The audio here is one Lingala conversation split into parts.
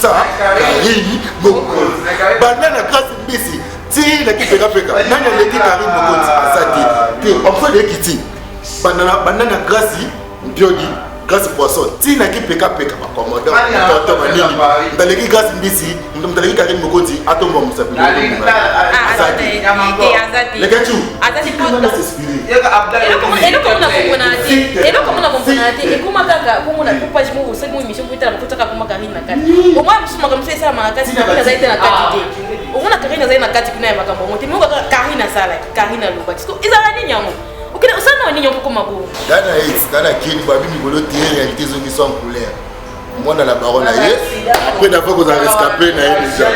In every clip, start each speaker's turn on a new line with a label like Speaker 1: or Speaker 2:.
Speaker 1: ça Karine Mokonzi banana grâce mbisi ti la ki peka nana leki Karine Mokonzi asati te on fait des kiti banana grâce biodi grâce poisson ti na ki peka ba commandant toto manini ndaleki grâce mbisi ndaleki Karine Mokonzi atomba musapi azati leketu
Speaker 2: azati pour et donc comment on a et comment kaka comment na coupa je mo c'est mon émission pour tala kutaka kuma Karine na kati au moins bisuma comme ça ma kati na zaite na kati au moins Karine zaite na kati kuna makambo mote mo Karine sala Karine loba parce que ezala ni nyango okina usana ni nyango kuma bo
Speaker 1: dana hits dana kin babi migolo te réalité zo qui sont en couleur moi dans la parole là après d'abord vous avez escapé na déjà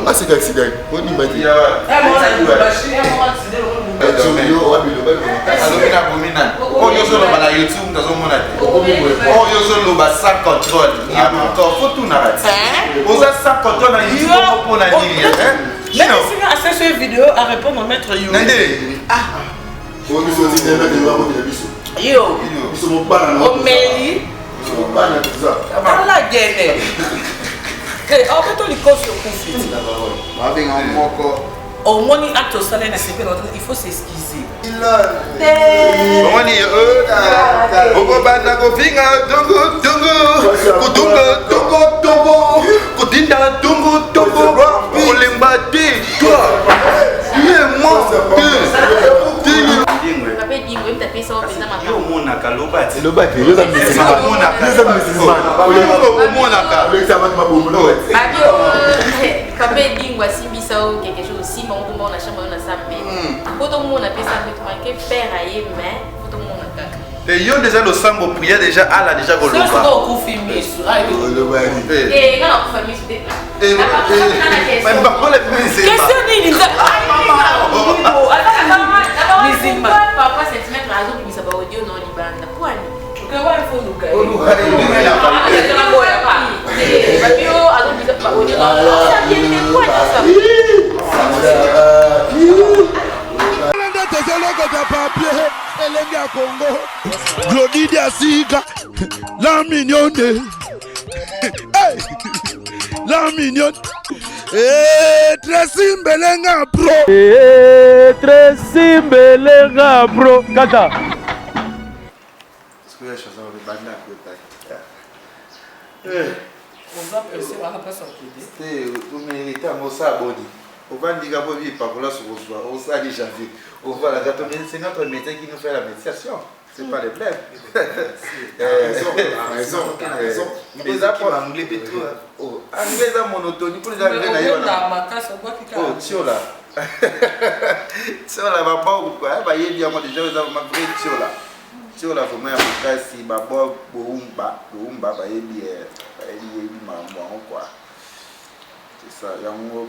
Speaker 1: ah c'est accident on dit m'a dit
Speaker 3: oh yo solo bala YouTube ndazo mona te oh yo solo ba sans contrôle il y a encore faut tout narratif on a sans contrôle na YouTube pour na nini
Speaker 4: mais si à cette vidéo à répondre au maître Yo
Speaker 1: ah on nous dit de la biso
Speaker 4: yo
Speaker 1: biso mo bana na
Speaker 4: o meli
Speaker 1: biso mo bana tout ça
Speaker 4: ala gene que on peut tout les causes au conflit
Speaker 1: ba benga moko
Speaker 4: au moni acte au salaire na c'est il faut s'excuser
Speaker 3: Omani Obanda kofinga dungu kudinda dungu olembate toi moi yo monaka lobati
Speaker 1: yo za misima
Speaker 2: kape dingwa simbisa quelque chose si mon on a chambre on a sambe quand on a fait ça avec que père aye mais quand on a kaka
Speaker 3: et yo déjà le sambo prière déjà ala déjà ko loba
Speaker 4: ça ko filmer
Speaker 2: et non famille c'était
Speaker 3: même pas les musiques
Speaker 4: question ni nza
Speaker 2: papa cette mettre raison pour ça ba audio non libanda kwani que wa il faut nous
Speaker 5: Glodidi Asika, la mignonne, la mignonne, Tracy Mbelenga bro,
Speaker 6: Tracy Mbelenga bro, kata.
Speaker 3: Est-ce que la chanson de Banda
Speaker 4: on va passer à la place au pied
Speaker 3: c'était au mérite à Mossa Bodi on va dire qu'on vit par là sur on s'a déjà vu on va la gâteau c'est notre métier qui nous fait la méditation c'est pas les blagues
Speaker 1: raison
Speaker 3: les apports anglais pétro oh anglais à monotonie pour les anglais d'ailleurs oh tiola tiola va pas ou quoi bah il y a moi déjà ils ont ma vraie tiola faut même si bah boumba bah il maman quoi c'est ça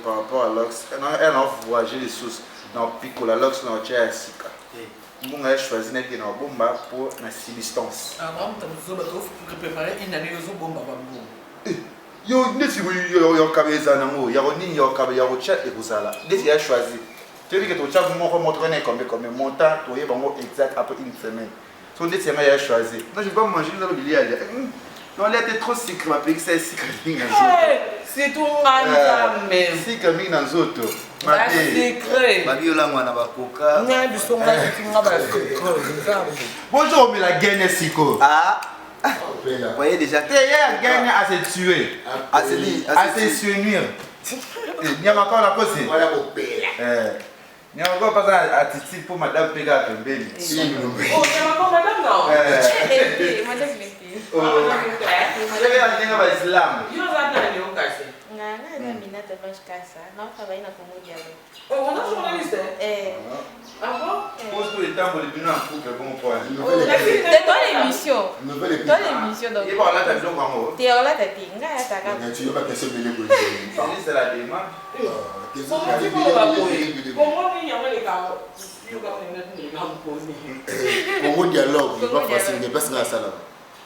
Speaker 3: par rapport à l'ox elle a voyagé les sources dans pico la l'ox dans tchè sika on a choisi n'est que dans bomba pour la substance
Speaker 4: ah bon tu vas te préparer une année aux bomba bambo
Speaker 3: yo nesi yo kabeza nango ya roni yo kabeza ya rocha et vous ça là nesi a choisi tu dis que tu as mon montrer comme montant tu y bango exact après une semaine son nesi a choisi non je vais pas manger dans le biliard. Non, elle était trop sucrée, ma pique, c'est sucré.
Speaker 4: C'est tout un mais
Speaker 3: sucré dans les autres.
Speaker 4: C'est sucré.
Speaker 3: Ma viola, moi, n'a pas coca. Bonjour, mais la gaine est sicko. Ah, vous voyez déjà. La gaine a se tuer. A se suenir. Il y a encore la cause. Voilà, mon père. Il y a encore pas à Titi pour madame Pega Pembeli.
Speaker 4: Oh, il y a encore madame non?
Speaker 2: Madame
Speaker 3: oh, je vais aller dans l'islam.
Speaker 4: Yo za na leo kasi.
Speaker 2: Ngana na mina te vache casa. Não trabalha na comunidade.
Speaker 4: Oh, on a journaliste. Ah bon?
Speaker 3: Pose pour le temps pour le bilan pour que bon point.
Speaker 2: C'est ton émission. Ton émission donc.
Speaker 3: Et voilà ta blog en haut.
Speaker 2: T'es là ta tinga ya ta ka.
Speaker 1: tu vas pas te sauver les
Speaker 3: C'est la démarche.
Speaker 4: Comment il y a les gars?
Speaker 1: Congo dialogue, il va facile, il passe dans la salle.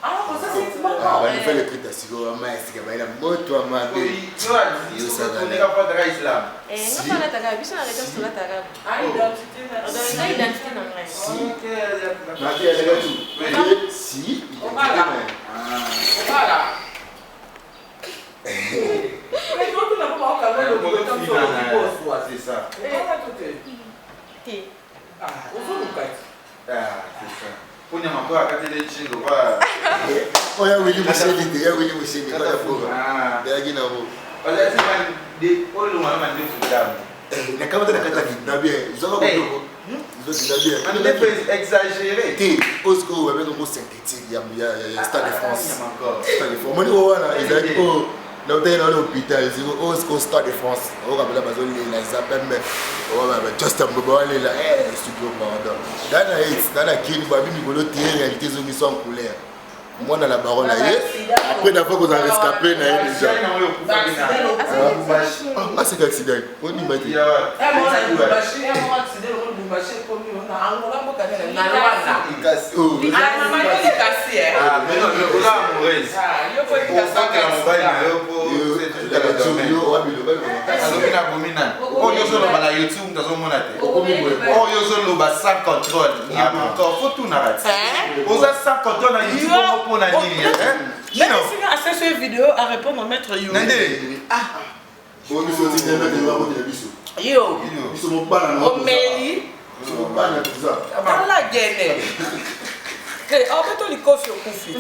Speaker 4: Ah, ça c'est bon.
Speaker 1: Ah, on fait le prix de Sigo, mais c'est qu'il y a une moto à ma vie.
Speaker 3: Tu vois, on n'est pas de l'islam.
Speaker 2: Non, pas la taga, bis on a raison sur la taga.
Speaker 4: Ah, identité.
Speaker 2: On a identité dans le
Speaker 1: Si. Ma vie, elle est tout. Si.
Speaker 4: On va là. On va là.
Speaker 3: c'est ça. C'est ça. Pour nous, encore à côté des chingos, quoi.
Speaker 1: Oh, il y a Willy Mousseli, il y a Willy Mousseli.
Speaker 3: Ah,
Speaker 1: il y a Guinavo.
Speaker 3: Voilà, c'est des. Oh, le moment, on dit
Speaker 1: il y a quand même des cas qui n'ont bien. Ils ont bien.
Speaker 3: On est exagéré.
Speaker 1: T'es, Osco, avec un mot synthétique, il y a Stade de France. Stade de France. Moi, ils ont dit, oh, là, on est dans l'hôpital, ils disent, Osco, Stade de France. On va la maison, les zappes, mais, oh, just un peu, on est là, studio, pardon. Dans la Kini, Babi, Migolo, tire, réalité, ils sont en couleur. Moi, dans la baronne, après, d'avoir qu'on a rescapé, déjà. Ah, c'est l'accident. On y m'a dit.
Speaker 4: Même si à cette vidéo à répondre à Maître Yuri. Yo. Omeli. Dans la guerre. En fait, on coffre au conflit.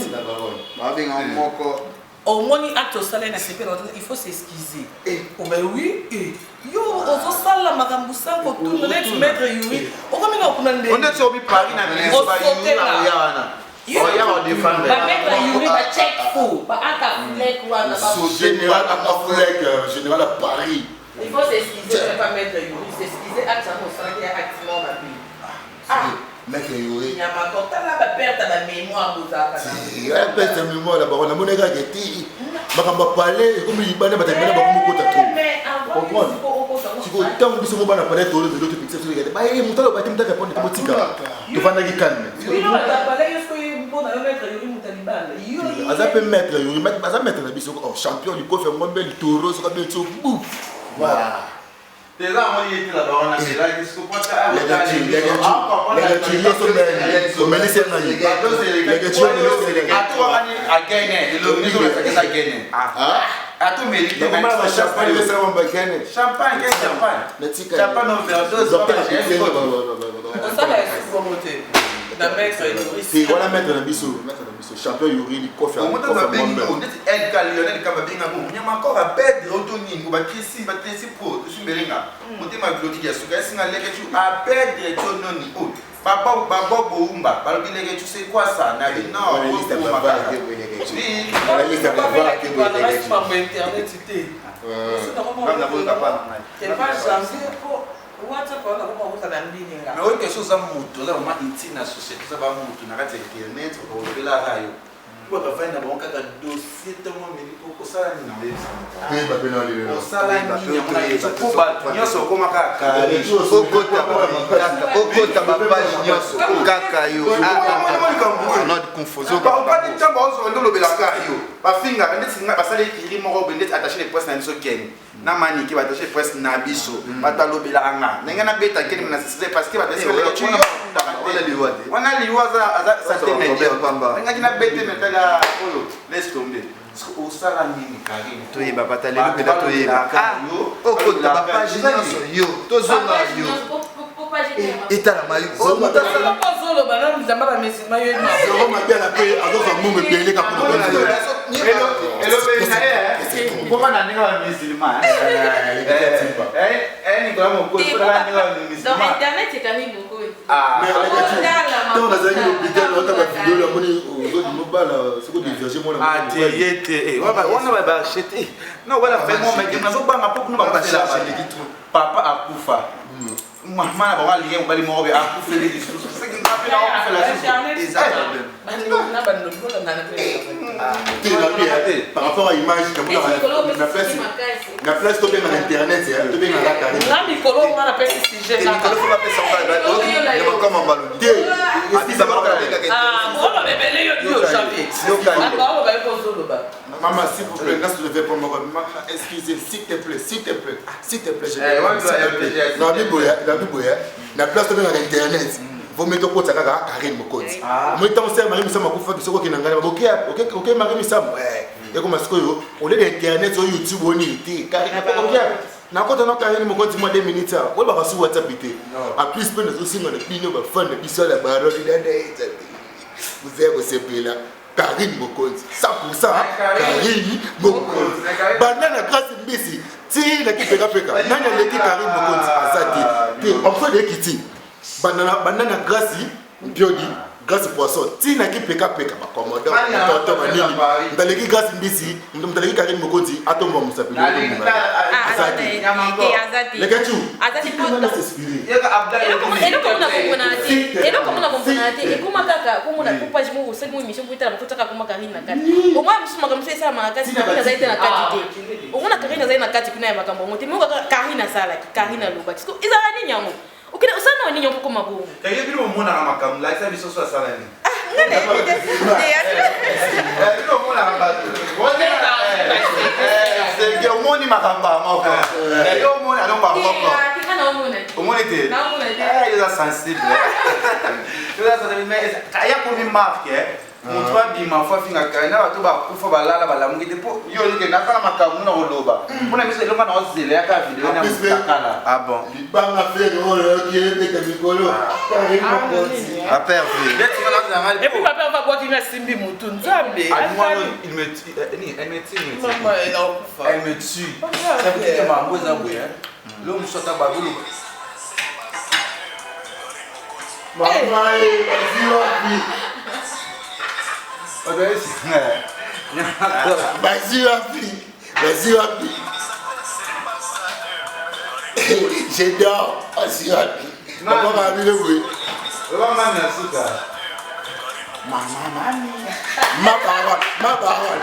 Speaker 4: Au moins, acte au salaire, il faut s'excuser. Oh, ben oui. Yo, on se sale la magamboussa pour tout le monde, Maître Yuri. On va mettre
Speaker 3: On est sur Paris, on va défendre.
Speaker 4: Maître Yuri va check fou.
Speaker 1: Général à Paris.
Speaker 4: Il faut s'excuser, pas Maître Yuri. S'excuser, acte au salaire, activement ma vie. Ah.
Speaker 1: Maître Yuri.
Speaker 4: Il y a ma tante là, va perdre la mémoire.
Speaker 1: Il va perdre la mémoire là-bas. On a mon gars qui était. Je vais parler, comme il va parler, mais avant, tu peux tant que tu vas parler de l'autre pixel, tu vas dire, bah, il monte là, tu vas répondre à tu vas aller calme.
Speaker 4: Il va parler, est-ce qu'il faut mettre Yuri Moutalibal?
Speaker 1: As appelé maître Yuri, as mettre la biso champion du coffre, mon bel taureau, ça va bien tout bouf. Voilà.
Speaker 3: Déjà, on y était là-bas, on a fait là, qu'est-ce qu'on peut faire?
Speaker 1: Les gars, voilà mettre un bisou, champion Yuri, il coffre.
Speaker 3: Au moment où on a Edgar Lionel, quand on a encore à perdre l'autonomie, on va Tracy Pro, je suis Belinga. On a bloqué la souka, c'est un légage à perdre l'autonomie. Papa, Babo Boumba, tu sais quoi ça? Non, mais oui, quelque chose à moto, là, on m'a dit dans la société, ça va moto, on a raté Internet, on va la radio. On va faire un dossier, tout le monde me dit pourquoi ça, on a na mani qui va attacher presque na biso batalo bilanga nengana beta kene na c'est parce que va attacher on a liwaza ça tene pamba ngaki na bete metala olo laisse tomber au sala nini Karim
Speaker 7: to yeba batale lo beta to yeba o kota ba page nyonso yo to zona yo etala mayu o mota sala
Speaker 4: pas zolo bana mzamba ba mesima yo ma
Speaker 1: zolo mabia na pe azofa mume bele ka kuna
Speaker 3: hello comment on a un musulman ni kwa moko kwa ni musulman
Speaker 2: dans internet c'est quand même beaucoup
Speaker 1: mais on a zali l'hôpital on a pas vidéo là moni aux mobile c'est quoi des versions moi
Speaker 3: ah tiete on va acheter non voilà vraiment mais nazo banga poko no ba chercher papa akufa mama na ba lien ba li mo be akufa les discours c'est qui rappelle on fait la chose exactement
Speaker 1: par rapport à l'image, la place tout bien dans internet, tout bien dans la carrière.
Speaker 4: Là, Nicolo, on a appelé ce sujet.
Speaker 7: Nicolo, on a appelé ça. On comme en ballon.
Speaker 4: On va bébé, yo, jamais.
Speaker 1: Maman, s'il vous plaît, quand je vais prendre mon excusez, s'il te plaît, s'il te plaît, s'il te plaît. La place tout bien dans internet. Vous mettez au côté de Karim Mokozi. Vous mettez au sein Marie Moussa Makoufa qui se qui n'a pas ok Marie Moussa ouais et comme est-ce que on est d'internet sur YouTube on est Karim nakota na Karine Mokonzi moi 2 minutes on va sur WhatsApp bité en plus pe nous aussi on a bino ba fan de biso la baro de vous avez ce là Karine Mokonzi 100% Karine Mokonzi banana grâce mbisi ti la kipeka peka nani leki Karine Mokonzi azati te on fait des kiti banana grâce mpiodi grâce poisson ti na kipeka peka ba commandant tonton manini ndaleki grâce mbisi ndaleki Karine Mokonzi atomba musapeli azati lekechu azati
Speaker 2: na s'exprimer et comme on a compris et comment kaka comme on a coupé je me sais moi mission pour être la photo comme Karine na kati au moins musuma comme ça ma kati na zaite na kati te on a Karine zaite na kati kuna ya makambo mote mo Karine sala Karine loba parce que ezala ni nyango okina usana ni nyango koma bo
Speaker 3: kaye bino mona na makambo la ça biso so sala ni c'est que moni makamba moko yo moni alon ba moko o moni te il est sensible il est sensible mais kaya ko mi marque mon toi bima fois finga kana bato ba kufa balala balamungi depo yo ke na kala makambo na oloba mona miso elonga na ozele ya ka video na mtakala ah bon
Speaker 1: libanga fere o qui est de mikolo
Speaker 3: a perdu
Speaker 4: et puis papa va boire une simbi mutu nzambe
Speaker 3: il me tue elle me tue elle me tue ça veut dire que mambo za boye l'homme sota babulu
Speaker 1: maman vas-y Wapi. J'adore. Vas-y Wapi. Maman m'a mis le bruit.
Speaker 3: Maman m'a souka.
Speaker 1: Ma parole.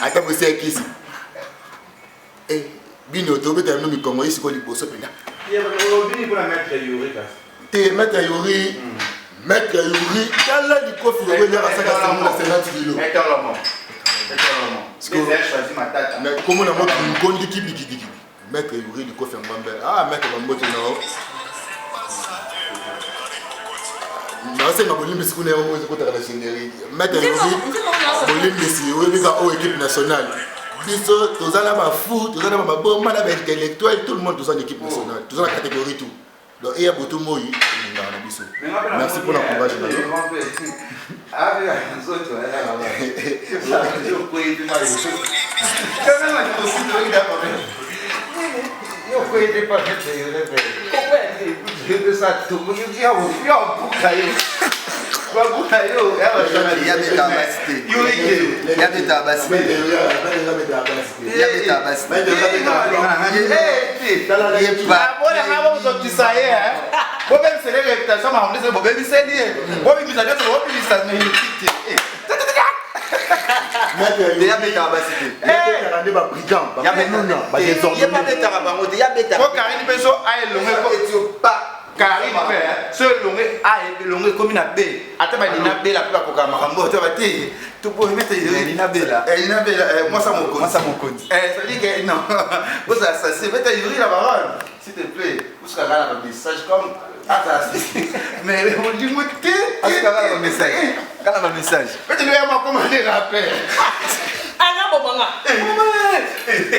Speaker 1: Attends, vous savez qui c'est? Eh, Bino, tu veux te nommer comment il se connaît pour ce pays?
Speaker 3: Il y a un maître Yuri.
Speaker 1: T'es maître Yuri. Maître Yuri. Quel est le coffre de venir à 50 kilos?
Speaker 3: Maître Lomon.
Speaker 1: Mais comment on a une bonne équipe qui Maître Yuri du coffre en Bambel. Ah, Maître Bambote, non. Non, c'est ma bonne équipe qui est en générie. Maître Yuri, bonne équipe nationale. Biso, tous en a fou, tous en a bon, mal intellectuel, tout le monde tous en équipe nationale, tous en la catégorie tout. Donc il y a beaucoup de mots. Merci pour l'encouragement.
Speaker 3: Karine père, ce longé a longé comme une abeille. Attends, il y a une abeille là pour la Marambo. Tu vas dire, tu peux mettre une abeille là. Une abeille là, moi ça mon compte. Ça veut dire que non, vous assassinez, mettez Yuri la baronne, s'il te plaît. Vous serez là dans le message comme assassin. Mais on dit moi que est-ce qu'il y a un message? Quand on a un message. Mettez-le à moi comme un rappel.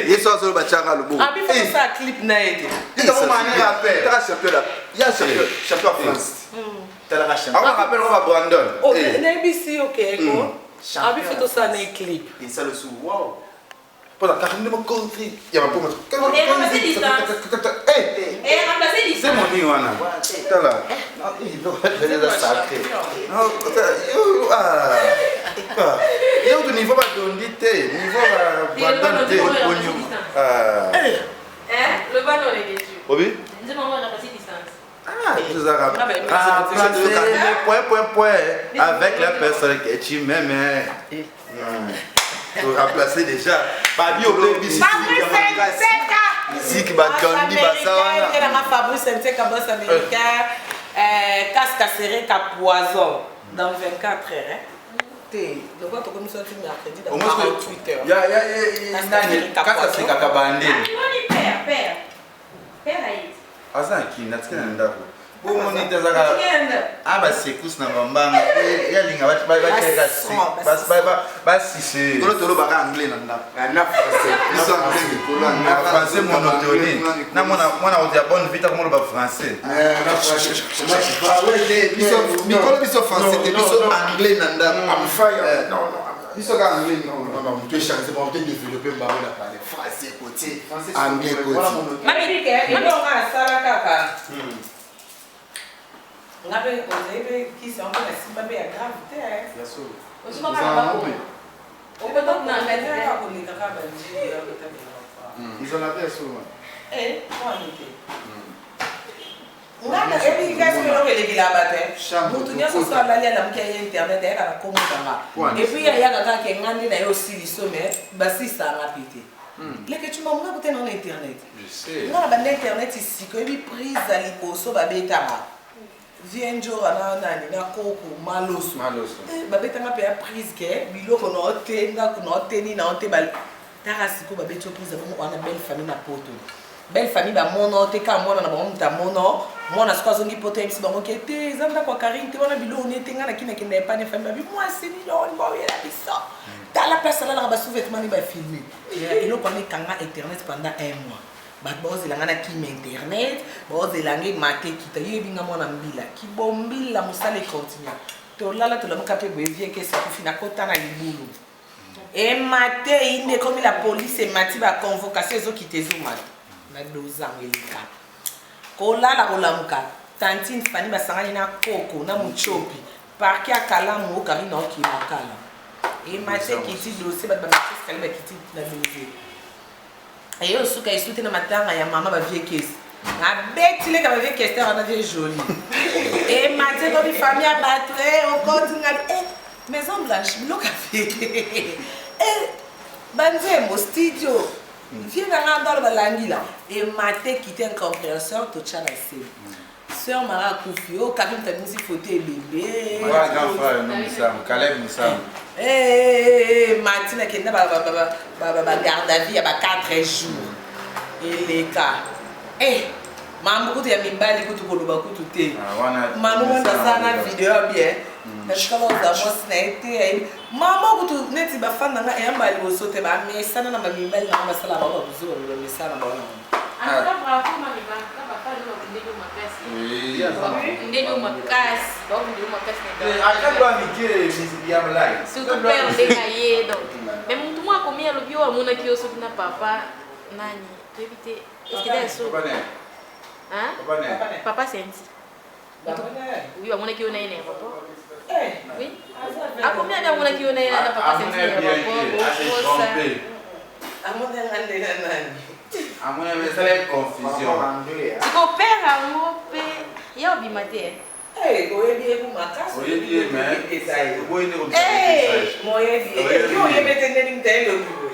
Speaker 7: Il soit sur le bachara le beau.
Speaker 4: Ah, il faut ça clip naïf.
Speaker 3: Il y a un champion là. Il y a un champion en France. Tu as la champion. On rappelle on va Brandon.
Speaker 4: Oh, NBC ok quoi. Ah, il faut ça naïf clip.
Speaker 3: Et ça le sous. Wow. Pour la Karine de mon country. Il y a pas pour mettre.
Speaker 2: Et remplacer distance. Et remplacer distance.
Speaker 3: C'est mon niveau là. T'as là. Il doit être sacré. Non, ah. Il y a niveau de l'unité, niveau de
Speaker 2: le ballon est dessus.
Speaker 3: Oui.
Speaker 2: Je m'en vais remplacer distance.
Speaker 3: Ah, vous avez point avec la personne que tu m'aimes. Pour remplacer déjà. Babi au baby si
Speaker 4: qui va donner Bassana. Elle a Fabrice Senseka boss américain. Casque serré cap poison dans 24 heures. Donc quand on sorti mercredi dans 48 heures.
Speaker 3: Il y a Casque c'est Kakabandé.
Speaker 2: Père. Père Haït.
Speaker 3: Asa qui n'a pas bomoni tezaka basekus na bambanga yalinga basise
Speaker 7: kolo tolobaka anglais na ndako
Speaker 3: français monotone na mwana kotia bonne vite akomoloba français
Speaker 7: mikolo biso français te biso anglais na ndako biso ka anglais
Speaker 1: tu es chargé pour te développer ba on a parlé français côté anglais côté
Speaker 4: mamike ndonga sala kaka ngabe kozebe kisi on peut simba be grave te
Speaker 7: bien sûr
Speaker 2: Osuma kama bako. Opeto na ngati
Speaker 4: ka kulika ka ba njiri ya kutabi
Speaker 7: ils ont la paix sur moi
Speaker 4: moi nite ngana ebi gaso lo kele kila bate mutu nyaso so alali na mke ya internet ya kana komutanga et puis ya kaka ke ngandi na yo siliso me basisa ngapite leke tu m'as montré dans internet
Speaker 3: je sais
Speaker 4: ngana ba internet ici ko ebi prise à liboso ba betama vienjo ana nani na koko maloso ba betama pe ya prise ke biloko no tenga kuno teni na onte bal tarasiko ba beto prise ba on a belle famille na poto belle famille ba mono te ka mona na ba muta mono mona sikozo ngi poto MC ba moke te zamba kwa Karine te wana bilo on tenga na kina kina pa ne famille ba moi c'est ni lo mo ya la biso dans la place là ba sous-vêtement ni ba filmer et lo connait kanga internet pendant 1 mois ba bozela ngana ki internet bozela ngi mate kita yebinga mwana mbila ki bombila musale continue to lala to la mkape bevie ke sa kufina kota na libulu et mate inde comme la police et mati ba convocation ezo kitezo mate na dozangelika kolala kolamuka tantine fani basangani na koko na muchopi parki akalamu okari na okimakala et mate kiti dossier ba matrice kali ba kiti na dossier et yo suka isute na matanga ya mama ba vie kesi na betile ka ba vie kesi na vie jolie et mate ko bi famille abatre o kontinga maison blanche lo café et banze mo studio vie na ngando ba langila et mate quitter un compréhenseur to chala se sœur mara kufi o kabim tabisi photo e bébé
Speaker 3: voilà grand frère Moussam Caleb Moussam
Speaker 4: Martina kenda ba garde à vie ya ba 4 jours eleka mambo kutu ya mimbali kutu koloba kutu te manu wanda sana video bien na shikalo za mos na ete mama kutu neti ba fanda nga eyamba libosote ba mesana na ba mimbali na ba sala ba buzuru lo mesana ba na
Speaker 2: Asa bravo mami ba papa no ndego makasi.
Speaker 3: oui
Speaker 2: Ndego makasi, ba ndego makasi ndio.
Speaker 3: akabwa mikire ya malai
Speaker 2: Surtout père ndega yedo. Mais mtu mwa komia lobio amuna kioso na papa nani? Tevite. Est-ce que c'est ça? Hein? Papa Senti. Oui, amuna kio na ine papa. Oui. Akomia na amuna kio na papa Senti papa.
Speaker 4: amona ngande na nani
Speaker 3: amona mesala confusion
Speaker 2: Tiko père amope ya obimate.
Speaker 4: Oyebi ku makasi.
Speaker 3: oyebi mais boyine ko
Speaker 4: Moyebi. Yo yebete ndeni mtendo ku.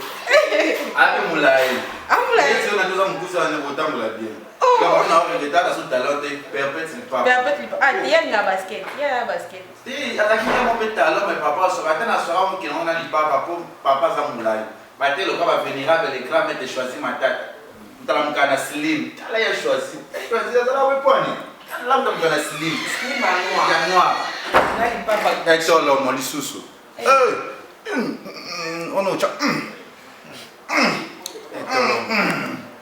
Speaker 3: ape mulai
Speaker 4: Amulai.
Speaker 3: sio na toza mkusa na botambola bien kama na on retard sur talent et perpète pas
Speaker 2: Tienga basket. Ya basket.
Speaker 3: si atakinga mo talent mais papa so atana so amo ki on a li papa za mulai batel ko va venir avec les grands mais de choisir ma tête mtalamka na slim tala ya choisir za we poni la mtalamka na slim
Speaker 4: Ni manwa.
Speaker 3: ya noir
Speaker 4: Na li papa.
Speaker 3: ya cholo mo lisusu ono cha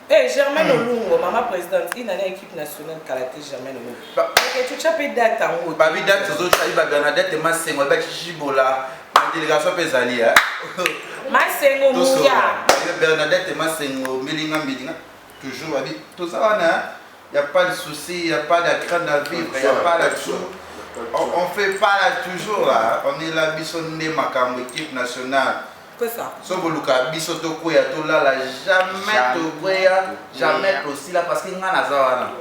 Speaker 4: Germaine Olungo, maman présidente, il a une équipe nationale karaté Germaine Olungo. Tu as pas date en haut.
Speaker 3: babi date zo cha Bernadette Masengo ba chichibola la délégation pesali hein
Speaker 4: Masengo Mouya.
Speaker 3: Bernadette Masengo milinga toujours babi tout ça wana y a pas de souci, y a pas de crainte à vivre, y a pas là-dessus. On fait pas là toujours là, on est là bisonné makambo équipe nationale.
Speaker 4: Quoi ça?
Speaker 3: Soboluka biso to koya to là jamais to koya, jamais aussi là parce que ngana zawana.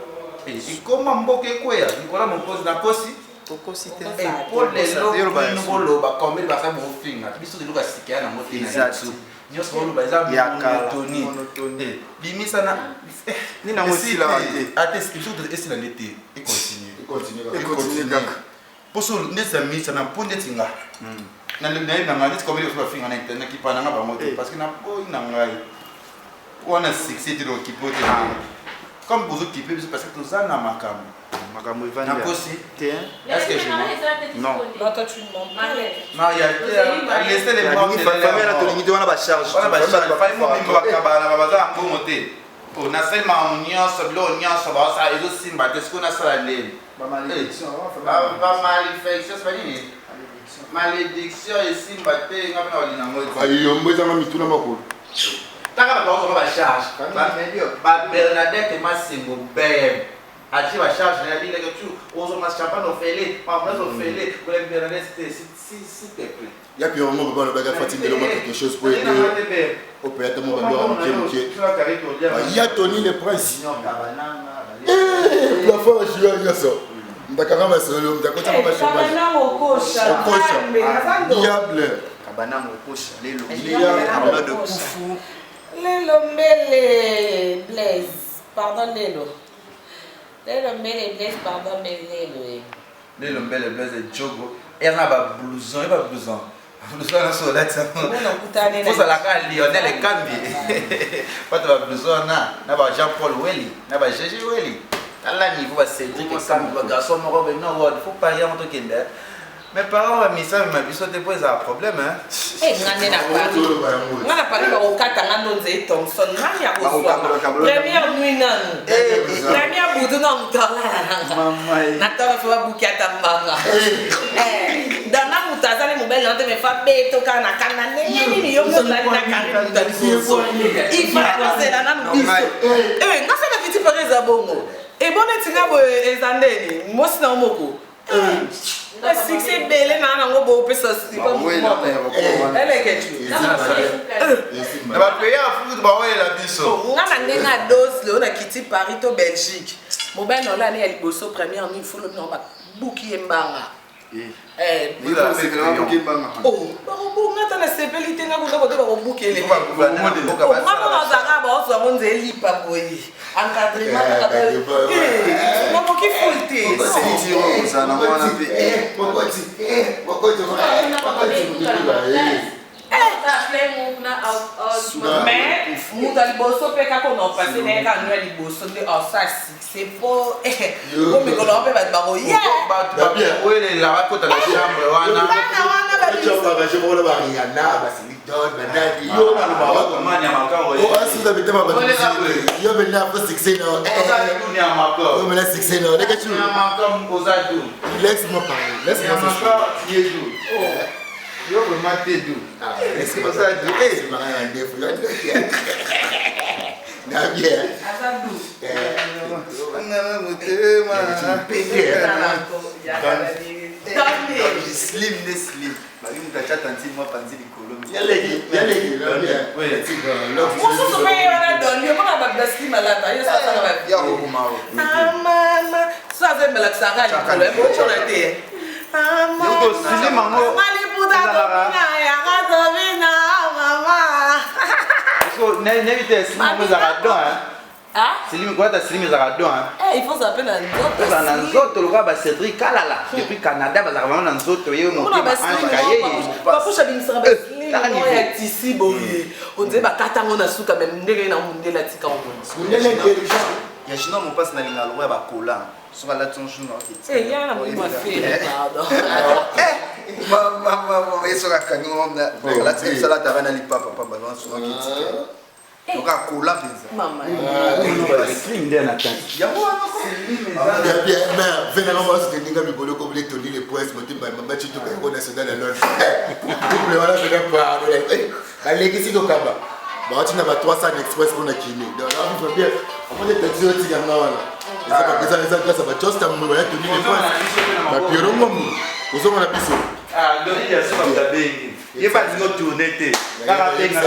Speaker 3: Et comment mboke koya, Nicolas mon pose na kosi. Et pour les lots nous boloba comme il va faire mon film. Biso de luka sikia na moto na biso. Nyos boloba za monotoni. Limisa na
Speaker 7: ni na mosi la ate.
Speaker 3: Ate scripture de esi na l'été et continue. Pour ça ne ça mis ça na ponde tinga. Na le na ngati comme il faut faire na internet qui pa na ba moto parce que na boy na ngai. On a succès de l'équipe comme vous occupez parce que tout ça na makam. makambo evandi
Speaker 7: Nakosi.
Speaker 3: est-ce que je non
Speaker 4: Non, toi tu mens.
Speaker 3: non il y a laissé les morts
Speaker 7: famille na tolingi te wana ba charge
Speaker 3: wana ba charge fai mo bimbo bakabana babaza mbongo te po nasalima nyonso biloko nyonso baosala ezosimba te sikoyo nasala ndeni bamalefection c'est pas nini malédiction esimba te nga mpena balinango
Speaker 1: ayombo ezanga mituna makolo
Speaker 3: taka bato bazoma bacharge babernadette masengo bem atie bacharge na yabindeke tu ozoma champagne ofele mambrase ofele koleki bernadette te s'il te plaît
Speaker 1: ya puis on va pas le fatiguer quelque chose pour aider au père de mon il y a Tony le prince la fois je vais dire ça ndakanga basolo ndakota ba chamba diable
Speaker 7: kabana ngokosha lelo il de kufu
Speaker 4: Lelo mbele Blaise pardon lelo mbele Blaise pardon mais
Speaker 3: lelo mbele Blaise jogo erna ba blouson blouson na so lati faut ça la ka Lionel Kambi pas de blouson na ba Jean Paul Welly na ba Gégé Welly ala niveau ba Cédric Kambi ba garçon moko be no word faut pas y avoir to kende mes parents va misa ma biso te pose un problème hein
Speaker 4: ngane na ngana pali ba okata ngando nze Thompson ngani ya kuswa première nuit nanu première budu na mutala na tawa fa bukiata mbanga dana mutazali mobile nante me fa beto kana kana nini yo mona na kana mutaliso il fa passer la nanu biso ngasa na viti pareza bongo e bonne tinga bo ezandeni mosi na moko le succès belé na ngo bo pesa si ba mo ele ke tu
Speaker 3: na ba payer afu ba wa la biso
Speaker 4: ngana ndenga dose le na kiti Paris to Belgique mo ben no la ne liboso première nuit faut le no ba buki mbanga
Speaker 7: il a fait vraiment buki mbanga
Speaker 4: oh ba ko ngata na sepelite nga ko ba ko buki ele ba ko na zaka ba so mo nze lipa boyi encadrement na ko ki fulte
Speaker 7: c'est tiro ça na mwana pe
Speaker 4: mais muta liboso pe kako no passer na ka no liboso de ça c'est pour comme ko no pe ba ko ya
Speaker 3: ba bien ouais la kota la chambre wana
Speaker 1: ba je vola ba riana ba si don banadi yo na ba ko
Speaker 3: manya makao
Speaker 1: o asu da bitama ba yo be na fa 16 no
Speaker 3: ni amakao
Speaker 1: yo be na 16 no de que tu
Speaker 3: amakao mpoza tu
Speaker 1: laisse-moi parler laisse-moi
Speaker 3: amakao yedu yo vraiment te du
Speaker 1: laisse-moi ça du c'est pas un défaut na bien
Speaker 4: azadu
Speaker 7: ngana mutema slim ne slim bali mutacha tanti moi panzi likolo
Speaker 1: yalegi
Speaker 3: ouais
Speaker 4: musu so pe yana don yo mama ba slim malata yo sa ba
Speaker 7: ya okumao
Speaker 4: mama sa ze mela tsaka likolo e bo chona te
Speaker 3: yo slim mango
Speaker 4: mali puta domina ya ga domina mama
Speaker 3: so ne vite slim za radon hein
Speaker 4: ah
Speaker 3: slim quoi ta slim za radon hein
Speaker 4: il faut s'appeler un autre
Speaker 3: ça na nzoto le roi ba Cédric Kalala depuis Canada ba za vraiment na nzoto ye mo
Speaker 4: ba slim ba pusha bimisra ba slim ya tisi boye on dit ba katango na suka même ndenge na mundela tika on
Speaker 7: ya chino mon passe na linga lo ba kola soka la ton chino
Speaker 4: eh ya na mo fait pardon
Speaker 7: mama eso ka kanyo na la tsi sala ta bana li papa papa ba so ki tika donc a kola penza
Speaker 4: mama
Speaker 3: slim de na tan
Speaker 7: ya wana
Speaker 1: bien mais venez moi c'est ninga mi bolo comme les Tony les points moté ba mama tu to ko national à Londres double voilà c'est pas ba legisi do kaba ba tina ba 300 express pour na kini donc là il faut bien on est petit au tigre na wala ça grâce à ba just am mo ya Tony les points ba piero momu uzo na biso
Speaker 3: ah donc il y a ça ba bengi ye ba ngo tourner te kaka benga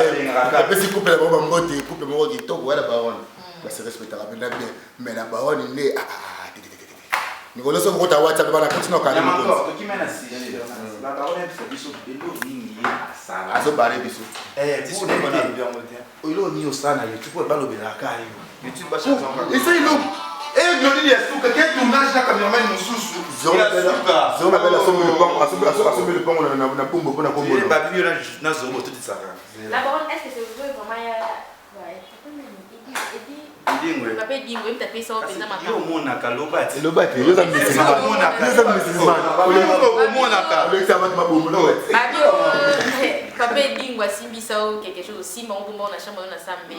Speaker 1: ka pesi couple la ba mbote couple mo ki to wala ba wana ba se respectera bien mais na ba wana ne Nikolo so ko ta WhatsApp bana continue ka
Speaker 3: na ko to kimena si ba ba ona biso belo mingi asala
Speaker 1: azo bare biso
Speaker 3: pour ne pas bien monter ilo ni osana YouTube ba lo belaka yo
Speaker 7: YouTube ba chaque fois
Speaker 1: essaye lo
Speaker 3: Glori ya suka ke tournage na cameraman mususu
Speaker 1: zoma bela somme le pont asombe le pont na pombo pona kombo
Speaker 3: ba bibi na zomo tout ça
Speaker 2: la baronne est-ce que c'est vrai vraiment ya ouais il dit
Speaker 3: Dingwe.
Speaker 2: Papa Dingwe, il t'a fait ça au pénal matin.
Speaker 3: Yo monaka lobati.
Speaker 1: Lobati, yo za musulman. Yo za musulman.
Speaker 3: Yo monaka.
Speaker 1: Le ça va te maboum lobati.
Speaker 2: Babio, Papa Dingwe simbi ça ou quelque chose aussi, mais on peut na chambre na sambe.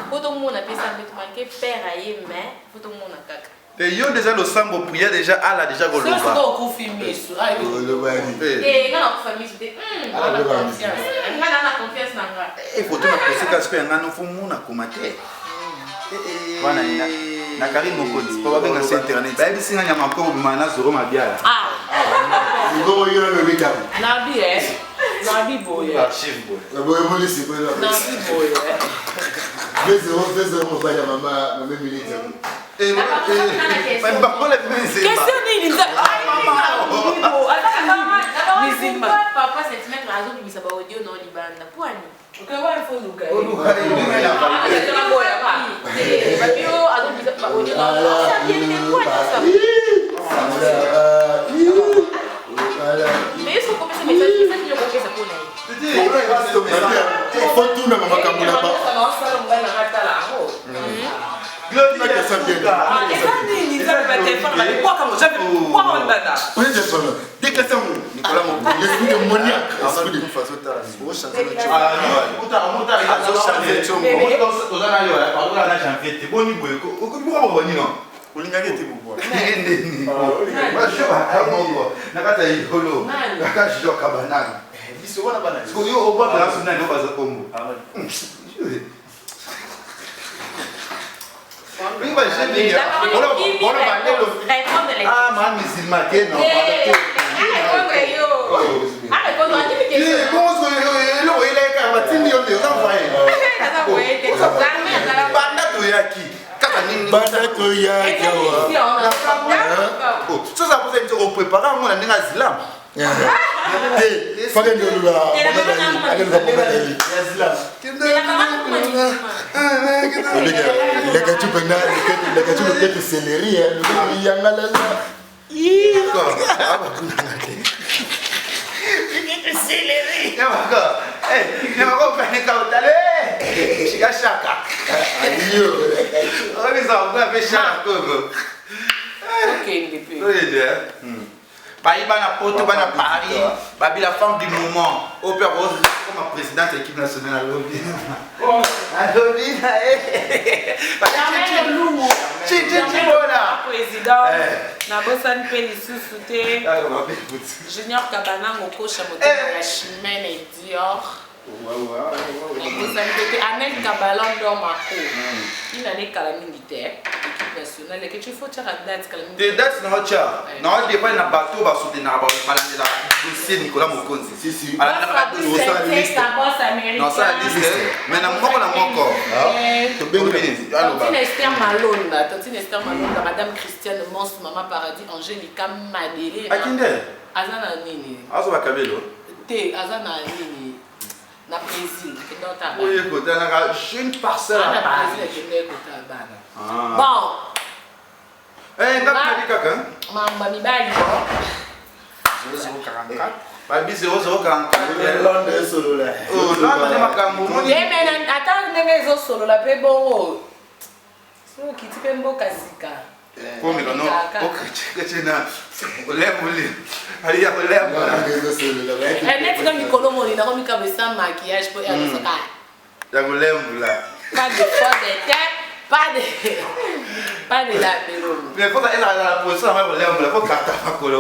Speaker 2: Faut tout le monde a fait sambe, tu manquais père aïe mais faut tout le monde a caca.
Speaker 3: Et yo déjà le sambo prière déjà ala déjà go loba.
Speaker 4: Ça c'est au filmé sur. Ah,
Speaker 2: Et quand on famille c'était on a confiance. On a confiance dans moi.
Speaker 3: Et faut tout na posika spe ngano fo mona komate. Wana na Karine Mokonzi po babenga sur internet. Ba bisinga nyama ko bimana zoro mabiala.
Speaker 4: Ah.
Speaker 1: Ngo yo na le gars.
Speaker 4: Nabi Nabi boy.
Speaker 3: Archive boy.
Speaker 1: La boy mo lisi ko la.
Speaker 4: Nabi boy.
Speaker 1: Fais mon père maman militaire.
Speaker 4: Question nini nza?
Speaker 2: Papa cette mec raison pour ça audio non libanda. Pourquoi?
Speaker 4: Ok, ouais, il faut nous gagner.
Speaker 2: Mais est-ce qu'on peut se mettre ça qui le copier ça pour nous?
Speaker 1: Faut tout na mama kamula ba. Glory na kesa bien.
Speaker 4: Ah, et ça nini nza ba téléphone ba quoi comme j'avais quoi on banda.
Speaker 1: Oui, c'est ça. Déclassons Nicolas Moko. L'esprit de maniaque.
Speaker 7: L'esprit de façon ta. Faut changer le chou.
Speaker 3: Ah non, on changer le chou. On a yo, pardon la janvier, te boni boy. Ko ko boni non. Olingaki te bobo. Nini. Ba jo ba mo. Nakata yolo. Nakata jo kabana. Biso wana bana. Ko yo oba la suna no baza kombo. Oui, bah j'ai dit. Ah, ma musulman qui est non. Bana Poto, Bana Paris, Babi la femme du moment, au père Rose, comme présidente de l'équipe nationale à Lobby. À Lobby,
Speaker 4: président, Nabosan Pélissousouté, Junior Cabana, Moko Chamoté, Chimène et Dior. Anel Kabalan Dormako, il allait calamité, équipe nationale, et que tu faut tirer à date calamité.
Speaker 3: Des dates, non, tiens, non, il dépend d'un bateau, va soutenir la dossier Nicolas Mokonzi. Si, si.
Speaker 4: Non, ça
Speaker 3: liste, mais non, moi, on a encore.
Speaker 4: Tantine Esther Malonda, Tantine Esther Malonda, Madame Christiane Mons, Maman Paradis, Angélica Madélé.
Speaker 3: Akinde
Speaker 4: Azana Nini.
Speaker 3: Azoba Kabelo.
Speaker 4: Te, Azana Nini. Na Brésil, qui est dans ta
Speaker 3: bande. Oui, écoute, on a une parcelle à
Speaker 4: Brésil, qui est dans ta bande. Bon.
Speaker 3: Eh, t'as dit quelqu'un?
Speaker 4: Maman, mi bali.
Speaker 3: 0044. Babi 0044. Londres solo là. Oh, là, on est makambo.
Speaker 4: Eh, mais attends, n'est-ce pas solo là, peu bon. C'est qui tu peux me casika.
Speaker 3: Comme non, ok, tu n'as olé. Allez, olé.
Speaker 4: Eh, net comme Nicolas Moni, n'a pas mis comme ça maquillage pour aller sur ça.
Speaker 3: Olé là.
Speaker 4: Pas de fois de tête, pas de la péro.
Speaker 3: Mais faut aller dans la position avec olé là, faut carter ma colo.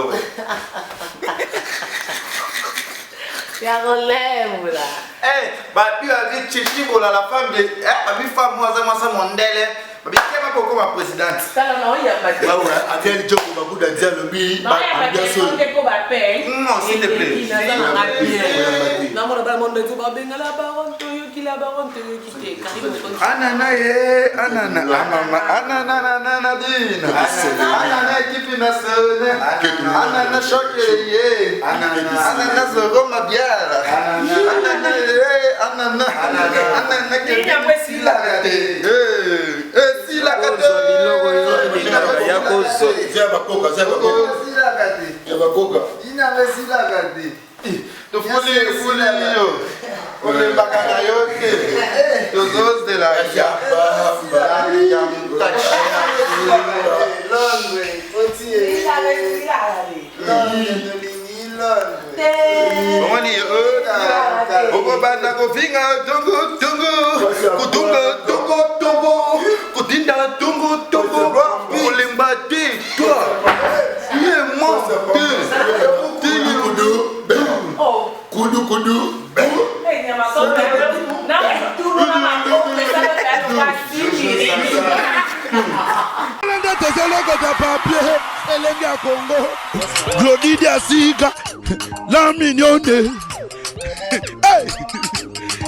Speaker 4: Ya olé là.
Speaker 3: Eh, babi a dit chichi bola la femme de babi femme moi ça mondele. Babi kema ko comme présidente.
Speaker 4: Ça là non, il y a pas de.
Speaker 1: Bah ouais, avec Joe Babuda dia le bi,
Speaker 4: non, bien sûr.
Speaker 3: Non, s'il te plaît.
Speaker 4: Non, mon ba monde tu ba benga la baronne to yo ki la baronne to yo ki te.
Speaker 3: Anana anana dina. Anana équipe nationale. Anana choqué ye. Anana zoro mabiala. Anana
Speaker 4: Dina kwesi la
Speaker 3: gade. Si la gade.
Speaker 1: Yakozo, Zabakoka, Zabakoka.
Speaker 3: Si la gade.
Speaker 1: Yabakoka.
Speaker 3: Ina si la gade. To fuli yo. olembaka na yo te tozozela omoni okobanda kofinga tongo kotinda tongo kolemba te toi ye monte
Speaker 1: kudu
Speaker 5: Nde tozolokota papier elenge ya Congo Glodidi Asika la mignonne hey!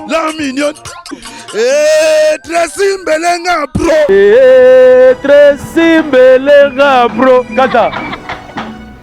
Speaker 5: La mignonne Tracy Mbelenga bro
Speaker 6: Tracy Mbelenga bro Kata